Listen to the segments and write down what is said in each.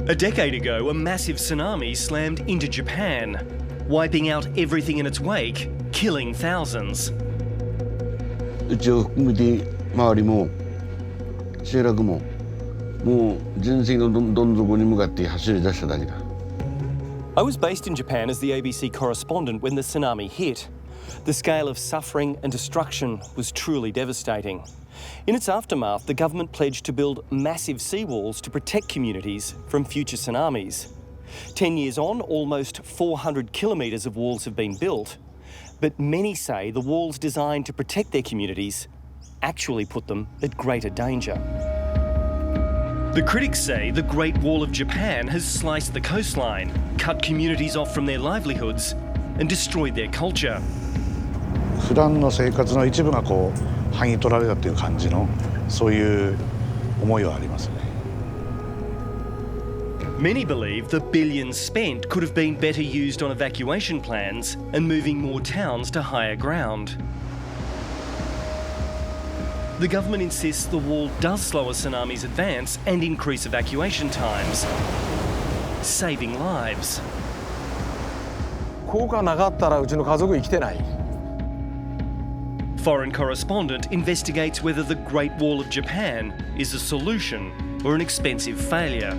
A decade ago, a massive tsunami slammed into Japan, wiping out everything in its wake, killing thousands. うちを含めて周りも集落ももう純粋のどん底に向かって走り出しただけだ。I was based in Japan as the ABC correspondent when the tsunami hit. The scale of suffering and destruction was truly devastating. In its aftermath, the government pledged to build massive seawalls to protect communities from future tsunamis. 10 years on, almost 400 kilometres of walls have been built, but many say the walls designed to protect their communities actually put them at greater danger. The critics say the Great Wall of Japan has sliced the coastline, cut communities off from their livelihoods, and destroyed their culture. 普段の生活の一部がこう剥ぎ取られたという感じのそういう思いはありますね。Many believe the billions spent could have been better used on evacuation plans and moving more towns to higher ground. The government insists the wall does slow a tsunami's advance and increase evacuation times, saving lives. 効果なかったらうちの家族生きてない。Foreign Correspondent investigates whether the Great Wall of Japan is a solution or an expensive failure.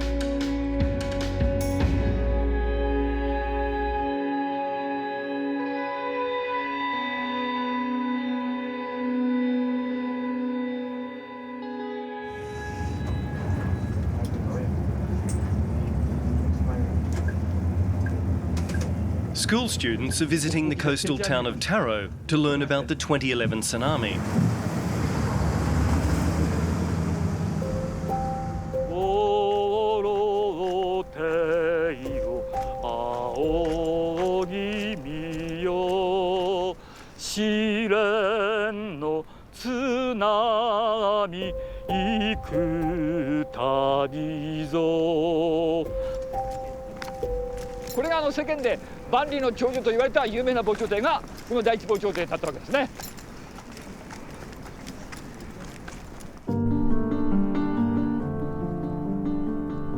School students are visiting the coastal town of Taro to learn about the 2011 tsunami. This 世間で万里の長城と言われた有名な防潮堤がこの第一防潮堤だったわけですね。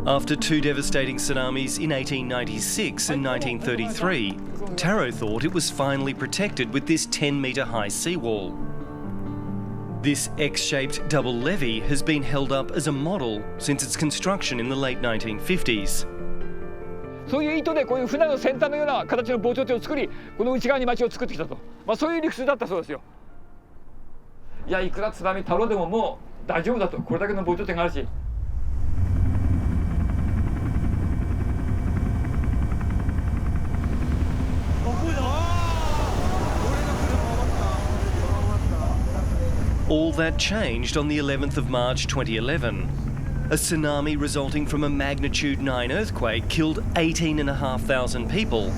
After two devastating tsunamis in 1896 and 1933, Taro thought it was finally protected with this 10-metre high seawall. This X-shaped double levee has been held up as a model since its construction in the late 1950s. そういう意図でこういう船の先端のような形の防潮堤を作り、この内側に町を作ってきたと、そういう理屈だったそうですよ。いや、いくら津波太郎でももう大丈夫だと、これだけの防潮堤があるし。All that changed on the 11th of March 2011. A tsunami resulting from a magnitude 9 earthquake killed 18,500 people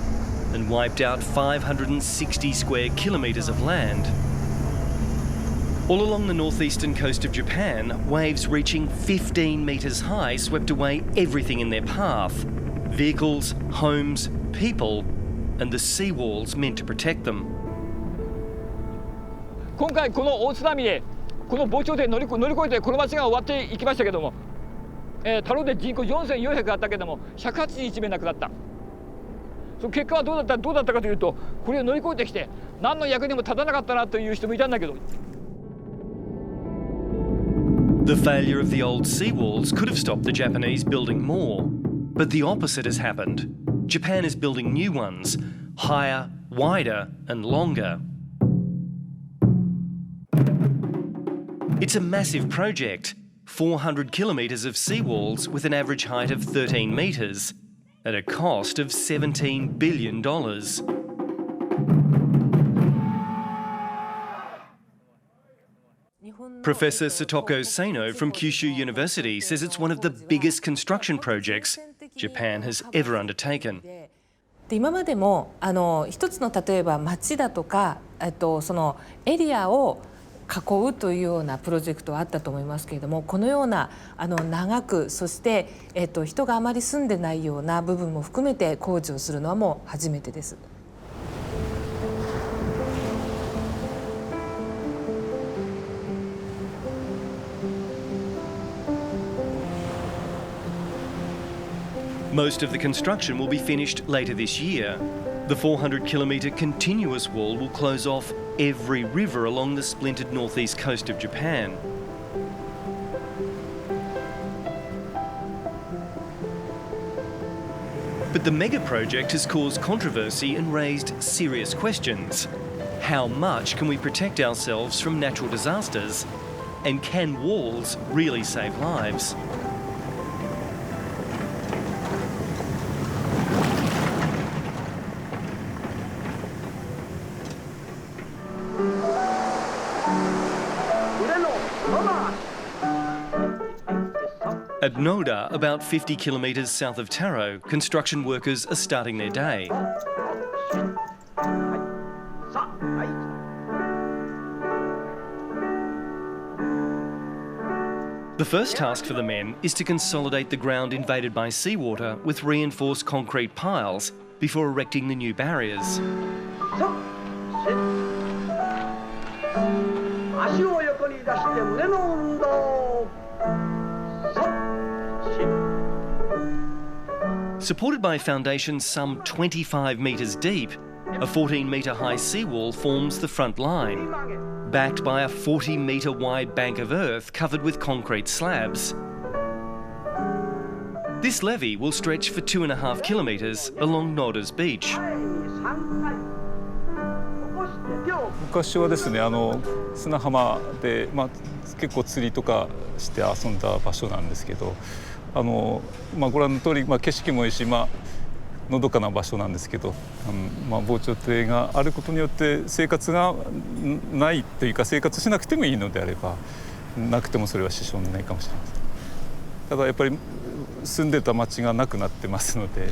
and wiped out 560 square kilometres of land. All along the northeastern coast of Japan, waves reaching 15 metres high swept away everything in their path: vehicles, homes, people, and the seawalls meant to protect them. 今回この大津波でこの防潮堤乗り越えてこの町が終わっていきましたけども、太郎で人口4400あったけども181名亡くなった。その結果はどうだったかというと、これを乗り越えてきて何の役にも立たなかったなという人もいたんだけど。The failure of the old seawalls could have stopped the Japanese building more, but the opposite has happened. Japan is building new ones, higher, wider, and longer. It's a massive project, 400 kilometres of seawalls with an average height of 13 metres, at a cost of $17 billion. Professor Satoko Sano from Kyushu University says it's one of the biggest construction projects Japan has ever undertaken. 今までも一つの例えば町だとかそのエリアを囲うというようなプロジェクトはあったと思いますけれども、このような長くそして、人があまり住んでないような部分も含めて工事をするのはもう初めてです。Most of the construction will be finished later this year. The 400-kilometre continuous wall will close off every river along the splintered northeast coast of Japan. But the mega project has caused controversy and raised serious questions. How much can we protect ourselves from natural disasters? And can walls really save lives? At Noda, about 50 kilometres south of Taro, construction workers are starting their day. The first task for the men is to consolidate the ground invaded by seawater with reinforced concrete piles before erecting the new barriers. Supported by foundations some 25 metres deep, a 14-metre high seawall forms the front line, backed by a 40-metre wide bank of earth covered with concrete slabs. This levee will stretch for 2.5 kilometres along Noda's beach. 昔はですね、砂浜で、結構釣りとかして遊んだ場所なんですけど、ご覧の通り、景色もいいし、のどかな場所なんですけど、防潮堤があることによって生活がないというか、生活しなくてもいいのであれば、なくてもそれは支障ないかもしれません。ただやっぱり住んでた町がなくなってますので。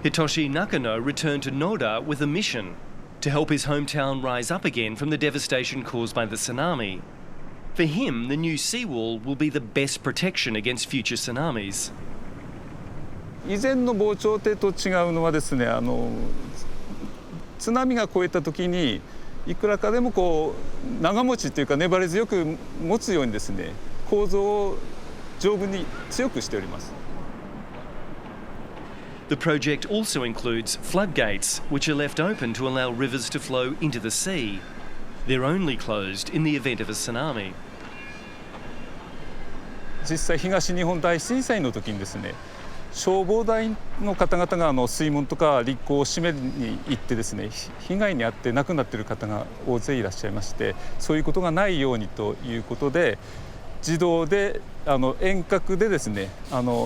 Hitoshi Nakano returned to Noda with a mission to help his hometown rise up again from the devastation caused by the tsunami. For him, the new seawall will be the best protection against future tsunamis. 以前の防潮堤と違うのはですね、津波が越えた時にいくらかでも長持ちというか粘り強く持つようにですね、構造を丈夫に強くしております。The project also includes floodgates, which are left open to allow rivers to flow into the sea. They're only closed in the event of a tsunami. 実際東日本大震災の時にですね、消防隊の方々が水門とか立港を閉めに行ってですね、被害に遭って亡くなっている方が大勢いらっしゃいまして、そういうことがないようにということで、自動で遠隔でですね、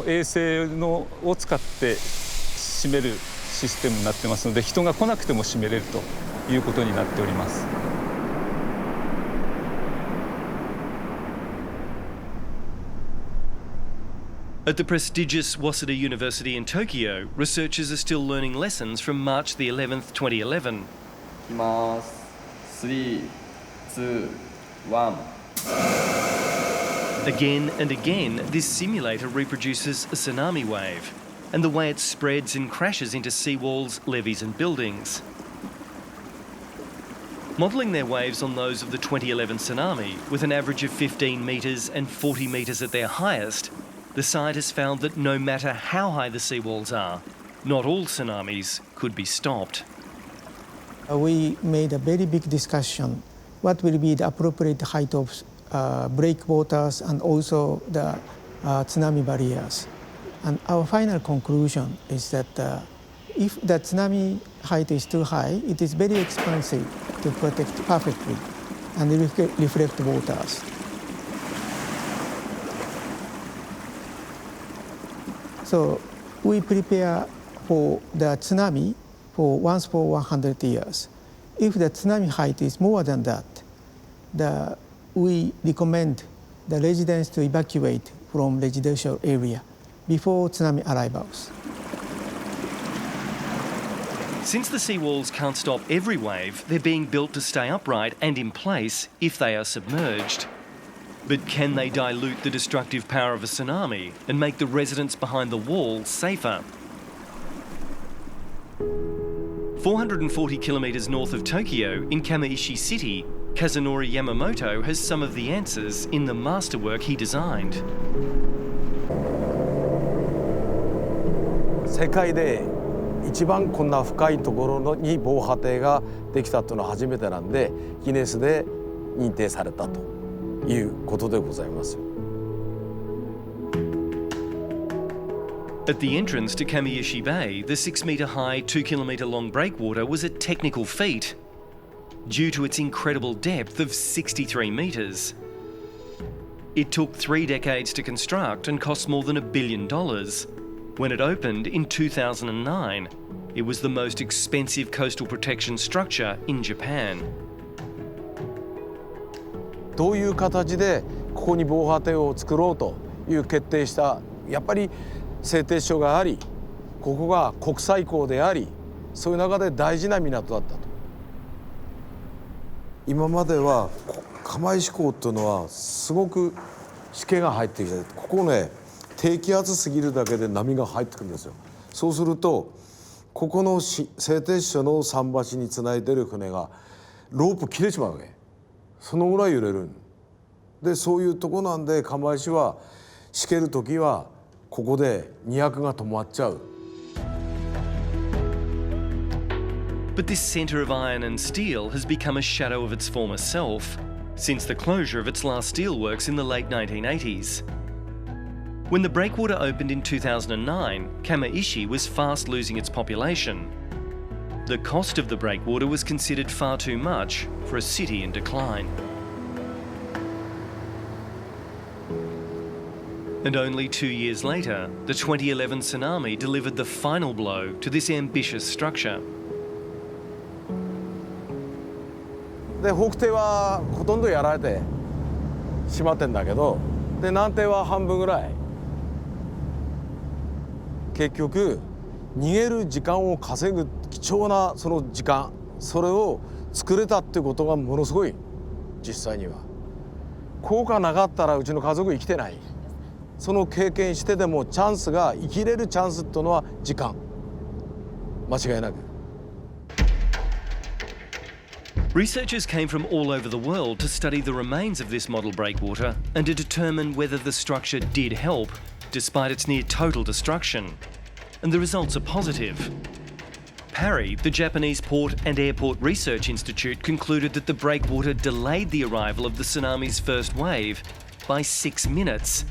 衛星を使って閉めるシステムになってますので、人が来なくても閉めれるということになっております。At the prestigious Waseda University in Tokyo, researchers are still learning lessons from March the 11th, 2011. いきます。3、2、1. Again and again, this simulator reproduces a tsunami wave and the way it spreads and crashes into seawalls, levees and buildings. Modelling their waves on those of the 2011 tsunami, with an average of 15 metres and 40 metres at their highest, the scientists found that no matter how high the seawalls are, not all tsunamis could be stopped. We made a very big discussion what will be the appropriate height of breakwaters and also the tsunami barriers. And our final conclusion is that if the tsunami height is too high, it is very expensive to protect perfectly and reflect waters. So we prepare for the tsunami for once for 100 years. If the tsunami height is more than that, we recommend the residents to evacuate from residential area before tsunami arrivals. Since the seawalls can't stop every wave, they're being built to stay upright and in place if they are submerged. But can they dilute the destructive power of a tsunami and make the residents behind the wall safer? 440 kilometres north of Tokyo, in Kamaishi City, Kazunori Yamamoto has some of the answers in the masterwork he designed. 世界で一番こんな深いところに防波堤ができたというのは初めてなんで、ギネスで認定されたということでございます。At the entrance to Kamaishi Bay, the 6-metre-high, 2-kilometre-long breakwater was a technical feat due to its incredible depth of 63 metres. It took 3 decades to construct and cost more than $1 billion. When it opened in 2009, it was the most expensive coastal protection structure in Japan. どういう形でここに防波堤を作ろうという決定した、やっぱり製鉄所があり、ここが国際港であり、そういう中で大事な港だったと。今までは釜石港っていうのはすごくしけが入ってきて、ここね低気圧すぎるだけで波が入ってくるんですよ。そうするとここの製鉄所の桟橋につないでる船がロープ切れちまうわけ。そのぐらい揺れる。でそういうとこなんで、釜石はしける時はここで200が止まっちゃう。But this centre of iron and steel has become a shadow of its former self since the closure of its last steelworks in the late 1980s. When the breakwater opened in 2009, Kamaishi was fast losing its population. The cost of the breakwater was considered far too much for a city in decline. And only 2 years later, the 2011 tsunami delivered the final blow to this ambitious structure. で北堤はほとんどやられてしまってんだけど、で南堤は半分ぐらい。結局逃げる時間を稼ぐ貴重なその時間、それを作れたっていうことがものすごい。実際には効果なかったらうちの家族生きてない。その経験してでもチャンスが、生きれるチャンスっていうのは時間、間違いなく。Researchers came from all over the world to study the remains of this model breakwater and to determine whether the structure did help, despite its near total destruction. And the results are positive. PARI, the Japanese Port and Airport Research Institute, concluded that the breakwater delayed the arrival of the tsunami's first wave by 6 minutes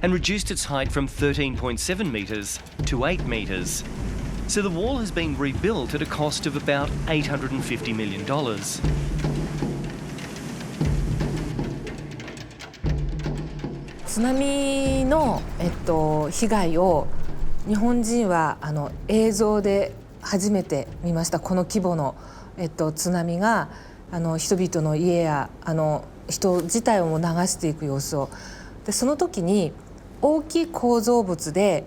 and reduced its height from 13.7 metres to 8 metres. So the wall has been rebuilt at a cost of about $850 million. 津波の、被害を日本人は映像で初めて見ました。この規模の、津波が人々の家や人自体をも流していく様子を。でその時に大きい構造物で、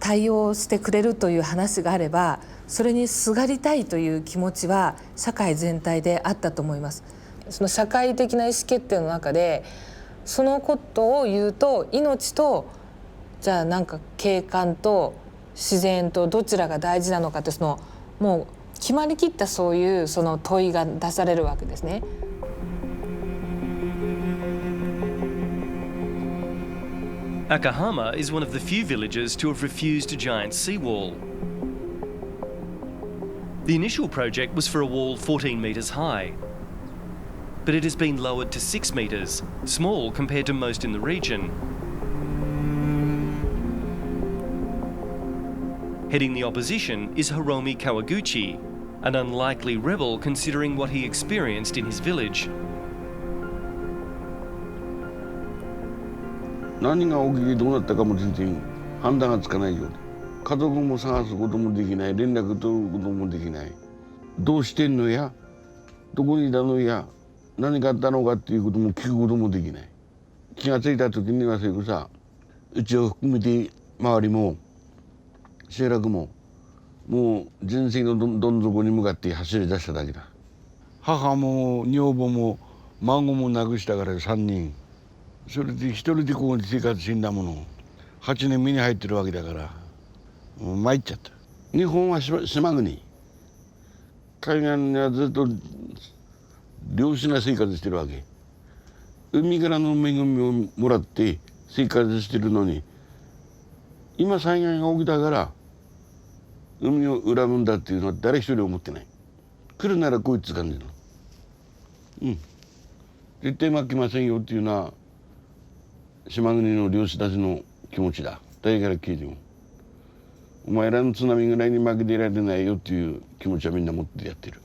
対応してくれるという話があれば、それにすがりたいという気持ちは社会全体であったと思います。その社会的な意思決定の中でそのことを言うと、命とじゃあなんか景観と自然とどちらが大事なのかって、もう決まりきったそういうその問いが出されるわけですね。Akahama is one of the few villages to have refused a giant seawall. The initial project was for a wall 14 metres high, but it has been lowered to 6 metres, small compared to most in the region. Heading the opposition is Hiromi Kawaguchi, an unlikely rebel considering what he experienced in his village. 何が起きてどうなったかも全然判断がつかないようで、家族も探すこともできない、連絡取ることもできない、どうしてんのや、どこにいたのや、何があったのかっていうことも聞くこともできない。気がついた時にはそれこそ、うちを含めて周りも集落ももう人生のどん底に向かって走り出しただけだ。母も女房も孫も亡くしたから3人。それで一人でここに生活してんだもの。8年目に入ってるわけだからもう参っちゃった。日本は島国、海岸にはずっと漁師が生活してるわけ。海からの恵みをもらって生活してるのに、今災害が起きたから海を恨むんだっていうのは誰一人思ってない。来るならこいつ感じの。絶対負けませんよっていうのは島国の漁師たちの気持ちだ。誰から聞いてもお前らの津波ぐらいに負けていられないよっていう気持ちはみんな持ってやってる。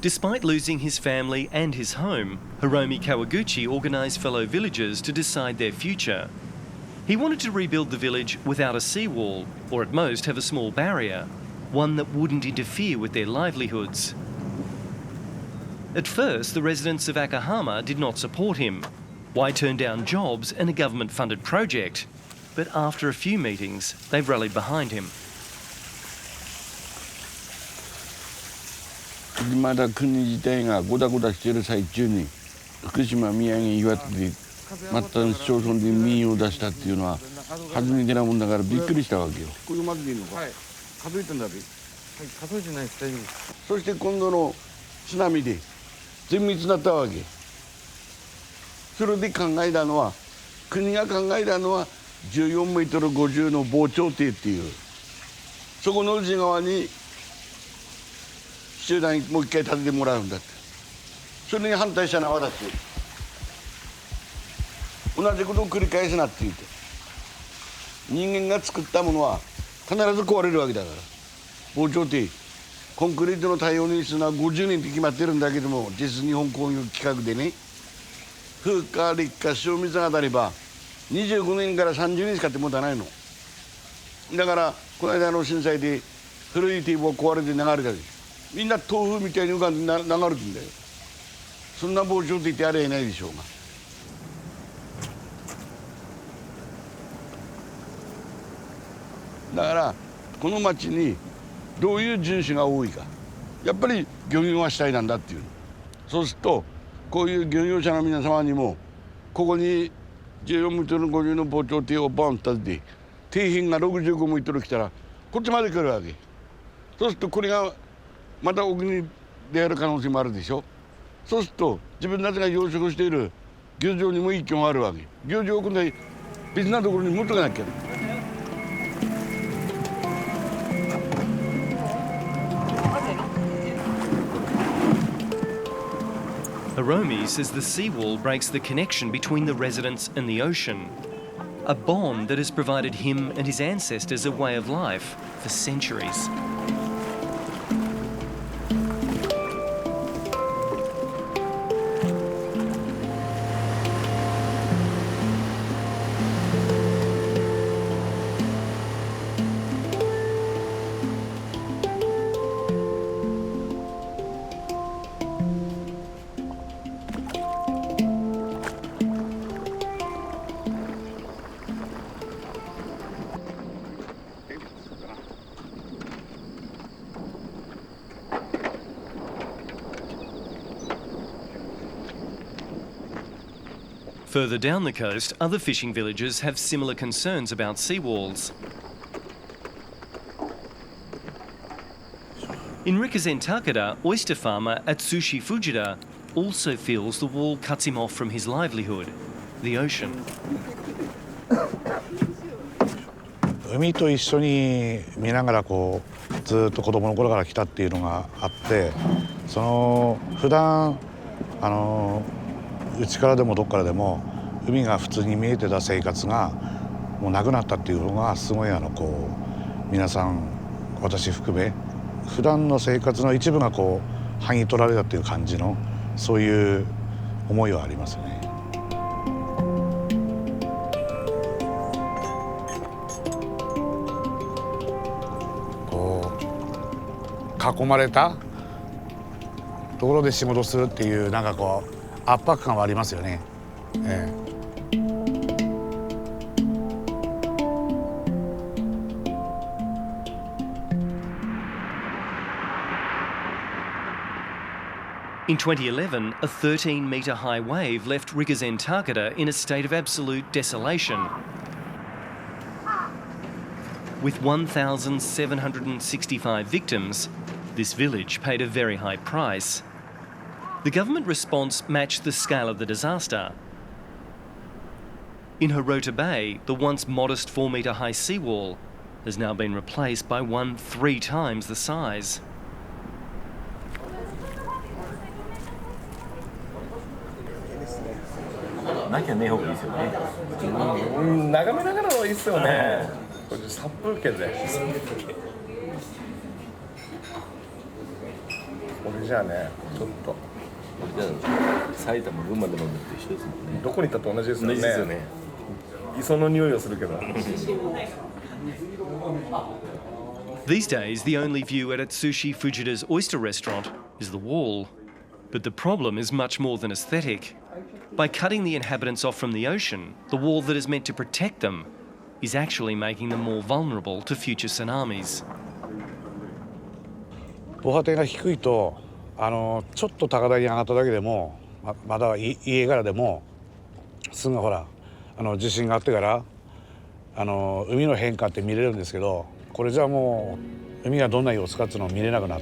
Despite losing his family and his home, Hiromi Kawaguchi organised fellow villagers to decide their future. He wanted to rebuild the village without a seawall, or at most have a small barrier, one that wouldn't interfere with their livelihoods. At first, the residents of Akahama did not support him. Why turn down jobs and a government-funded project? But after a few meetings, they've rallied behind him. まだ国自体がゴタゴタしている最中に福島、宮城、岩手で末端の市町村で民謡を出したっていうのは初めてなもんだからびっくりしたわけよ。これまずでいいのか、はい、数えてんだべ、はい、数えてないです、大丈夫です。そして今度の津波で全滅だったわけ。それで考えたのは国が考えたのは14メートル50の防潮堤っていうそこの内側に集団にもう一回建ててもらうんだって。それに反対したのは私。同じことを繰り返すなって言うて。人間が作ったものは必ず壊れるわけだから。防潮堤コンクリートの耐用年数は50年って決まってるんだけども、実日本工業規格でね、風化劣化潮水が当たれば25年から30年しかって持たないの。だからこの間の震災で古い堤防壊れて流れたわけです。みんな豆腐みたいに浮かんで流れてんだよ。そんな防潮堤ってあれはいないでしょうが。だからこの町にどういう人種が多いか、やっぱり漁業が主体なんだっていう。そうするとこういう漁業者の皆様にもここに14メートル50の防潮堤をボンと立てて底辺が65メートル来たらこっちまで来るわけ。そうするとこれがまた奥に出会える可能性もあるでしょ。そうすると自分たちが養殖している漁場にも影響があるわけ。漁場を今度は別なところに持ってかなきゃ。Hiromi says the seawall breaks the connection between the residents and the ocean, a bond that has provided him and his ancestors a way of life for centuries. Further down the coast, other fishing villages have similar concerns about seawalls. In Rikuzen Takeda, oyster farmer Atsushi Fujita also feels the wall cuts him off from his livelihood, the ocean. 海と一緒に見ながらこうずっと子供の頃から来たっていうのがあって、その普段うちからでもどっからでも海が普通に見えてた生活がもうなくなったっていうのがすごいこう皆さん私含め普段の生活の一部がこう剥ぎ取られたっていう感じのそういう思いはありますね。こう囲まれたところで仕事するっていうなんかこう圧迫感はありますよね。In 2011, a 13-metre high wave left Rikuzen Takeda in a state of absolute desolation. With 1,765 victims, this village paid a very high price. The government response matched the scale of the disaster. In Hirota Bay, the once modest 4-metre high seawall has now been replaced by one 3 times the size. These days, the only view at Atsushi Fujita's oyster restaurant is the wall. But the problem is much more than aesthetic. By cutting the inhabitants off from the ocean, the wall that is meant to protect them is actually making them more vulnerable to future tsunamis. 防波堤が低いとちょっと高台に上がっただけでもまだ家からでもすぐほら地震があってから海の変化って見れるんですけど、これじゃもう海がどんな様子かっていうのを見れなくなっ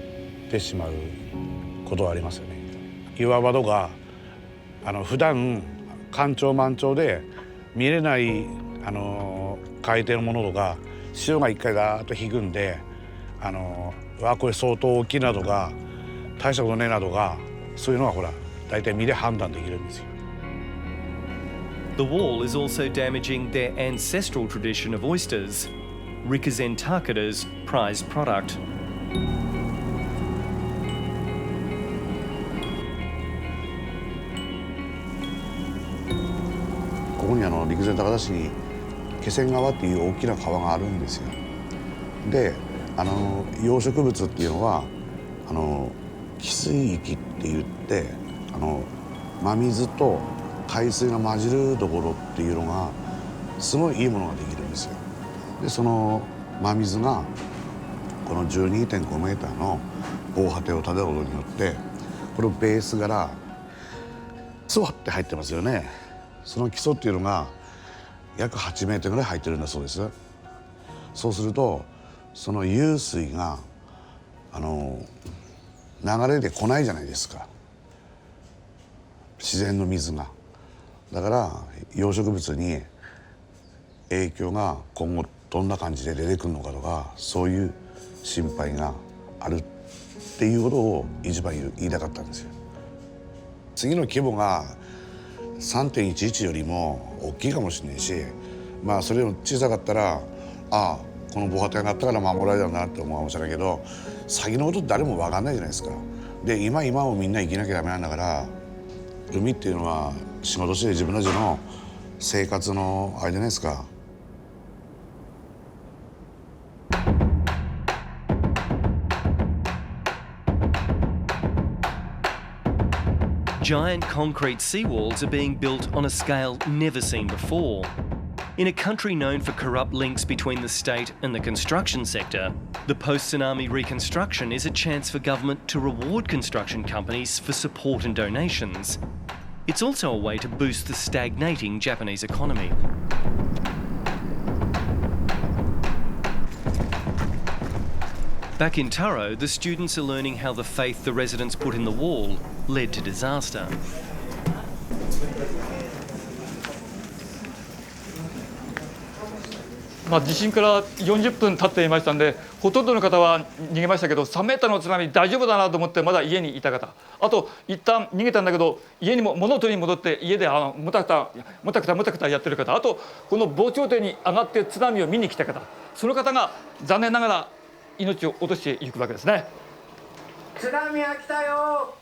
てしまうことはありますよね。岩場とか普段干潮満潮で見れない海底のものとか潮が一回ガーッと引くんでこれ相当大きいなとか大したことねえなとかそういうのはほら大体身で判断できるんですよ。The wall is also damaging their ancestral tradition of oysters, Rikuzen Takada's prized product. ここに陸前高田市に気仙川っていう大きな川があるんですよ。で養殖物っていうのは汽水域って言って真水と海水が混じるところっていうのがすごいいいものができるんですよ。でその真水がこの 12.5 メーターの防波堤を立てることによってこれをベースからツワって入ってますよね。その基礎っていうのが約8メートルぐらい入ってるんだそうです。そうするとその湧水が流れで来ないじゃないですか、自然の水が。だから養殖物に影響が今後どんな感じで出てくるのかとかそういう心配があるっていうことを一番言いたかったんですよ。次の規模が 3.11 よりも大きいかもしれないし、それより小さかったらこの防波堤があったから守られたんだなって思うかもしれないけど、先のこと誰も分かんないじゃないですか。で今をみんな生きなきゃダメなんだから、海っていうのは仕事して自分たちの生活のあれじゃないですか。Giant concrete seawalls are being built on a scale never seen before. In a country known for corrupt links between the state and the construction sector, the post-tsunami reconstruction is a chance for government to reward construction companies for support and donations. It's also a way to boost the stagnating Japanese economy. Back in Taro, the students are learning how the faith the residents put in the wall led to disaster. 地震から40分経っていましたので、ほとんどの方は逃げましたけど、3メーターの津波大丈夫だなと思ってまだ家にいた方、あと一旦逃げたんだけど家にも物を取りに戻って家でもたくたやってる方、あとこの防潮堤に上がって津波を見に来た方、その方が残念ながら命を落としていくわけですね。津波が来たよ、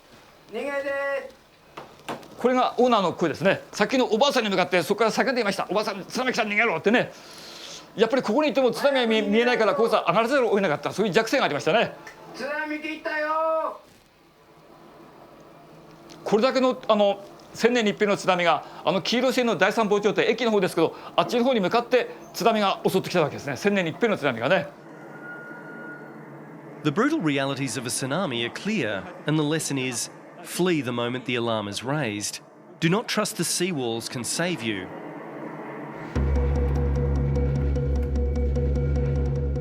逃げて。これがオーナーの声ですね。さっきのおばあさんに向かってそこから叫んでいました。おばあさん、津波来た、逃げろってね。やっぱりここにいても津波が見えないからここさ上がらざるを得なかった、そういう弱点がありましたね。津波来たよ。これだけの1000年に一遍の津波が黄色い線の第3防潮堤駅の方ですけど、あっちの方に向かって津波が襲ってきたわけですね。1000年に一遍の津波がね。The brutal realities of a tsunami are clear, and the lesson is flee the moment the alarm is raised. Do not trust the seawalls can save you.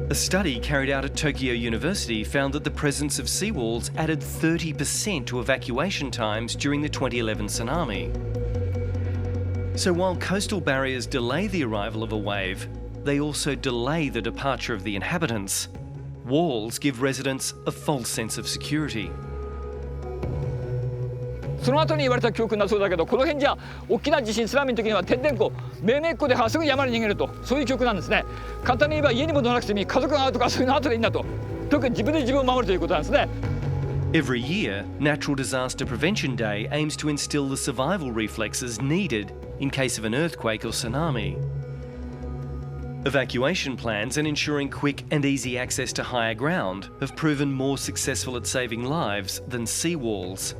A A study carried out at Tokyo University found that the presence of seawalls added 30% to evacuation times during the 2011 tsunami. So while coastal barriers delay the arrival of a wave, they also delay the departure of the inhabitants. Walls give residents a false sense of security. その後に言われた教訓だそうだけど、この辺じゃ大きな地震津波の時には天然湖明滅湖ですぐ山に逃げると、そういう教訓なんですね。簡単に言えば家に戻らなくてもいい、家族が会うとかそういうの後でいいんだと。特に自分で自分を守るということなんですね。Every year, Natural Disaster Prevention Day aims to instill the survival reflexes needed in case of an earthquake or tsunami. Evacuation plans and ensuring quick and easy access to higher ground have proven more successful at saving lives than seawalls.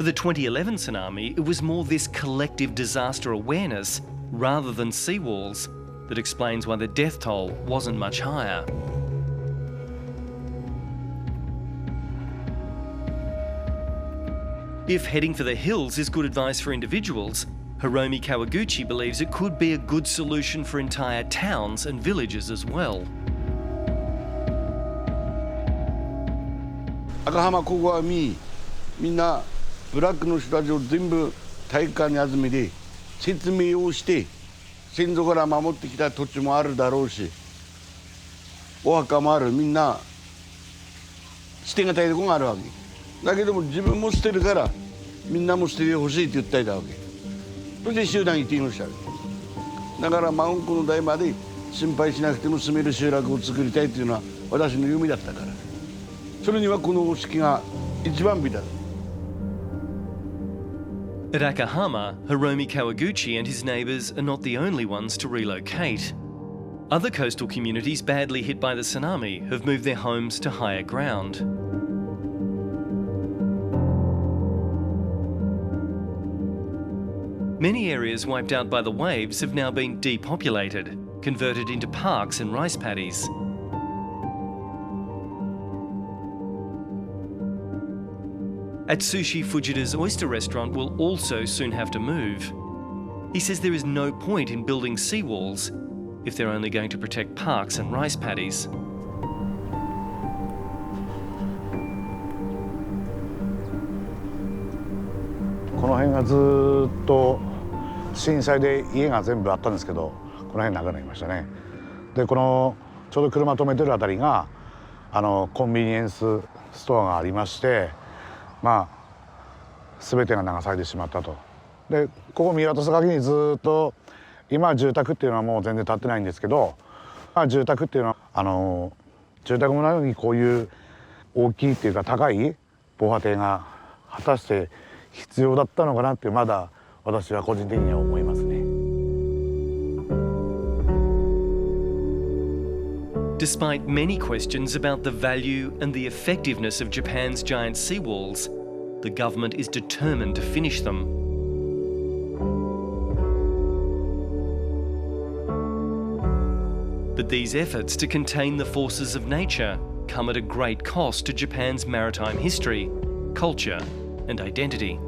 For the 2011 tsunami, it was more this collective disaster awareness rather than seawalls that explains why the death toll wasn't much higher. If heading for the hills is good advice for individuals, Hiromi Kawaguchi believes it could be a good solution for entire towns and villages as well. Akahama ここはみんなブラックの人たちを全部体育館に集めて説明をして先祖から守ってきた土地もあるだろうしお墓もあるみんな捨てがたいとこがあるわけだけども自分も捨てるからみんなも捨ててほしいって言ったいだわけそして集団に提案したわけだからマウンコの代まで心配しなくても住める集落を作りたいっていうのは私の夢だったからそれにはこの式が一番美だ At Akahama, Hiromi Kawaguchi and his neighbours are not the only ones to relocate. Other coastal communities badly hit by the tsunami have moved their homes to higher ground. Many areas wiped out by the waves have now been depopulated, converted into parks and rice paddies. At Sushi Fujita's oyster restaurant will also soon have to move. He says there is no point in building seawalls if they're only going to protect parks and rice paddies. この辺がずっと震災で家が全部あったんですけどこの辺なくなりましたね。でこのちょうど車止めてるあたりがコンビニエンスストアがありましてまあ全てが流されてしまったと。でここ見渡す限りずっと今住宅っていうのはもう全然建ってないんですけど、まあ、住宅っていうのは住宅もないのにこういう大きいっていうか高い防波堤が果たして必要だったのかなってまだ私は個人的には思いますね。Despite many questions about the value and the effectiveness of Japan's giant seawalls, the government is determined to finish them. But these efforts to contain the forces of nature come at a great cost to Japan's maritime history, culture, and identity.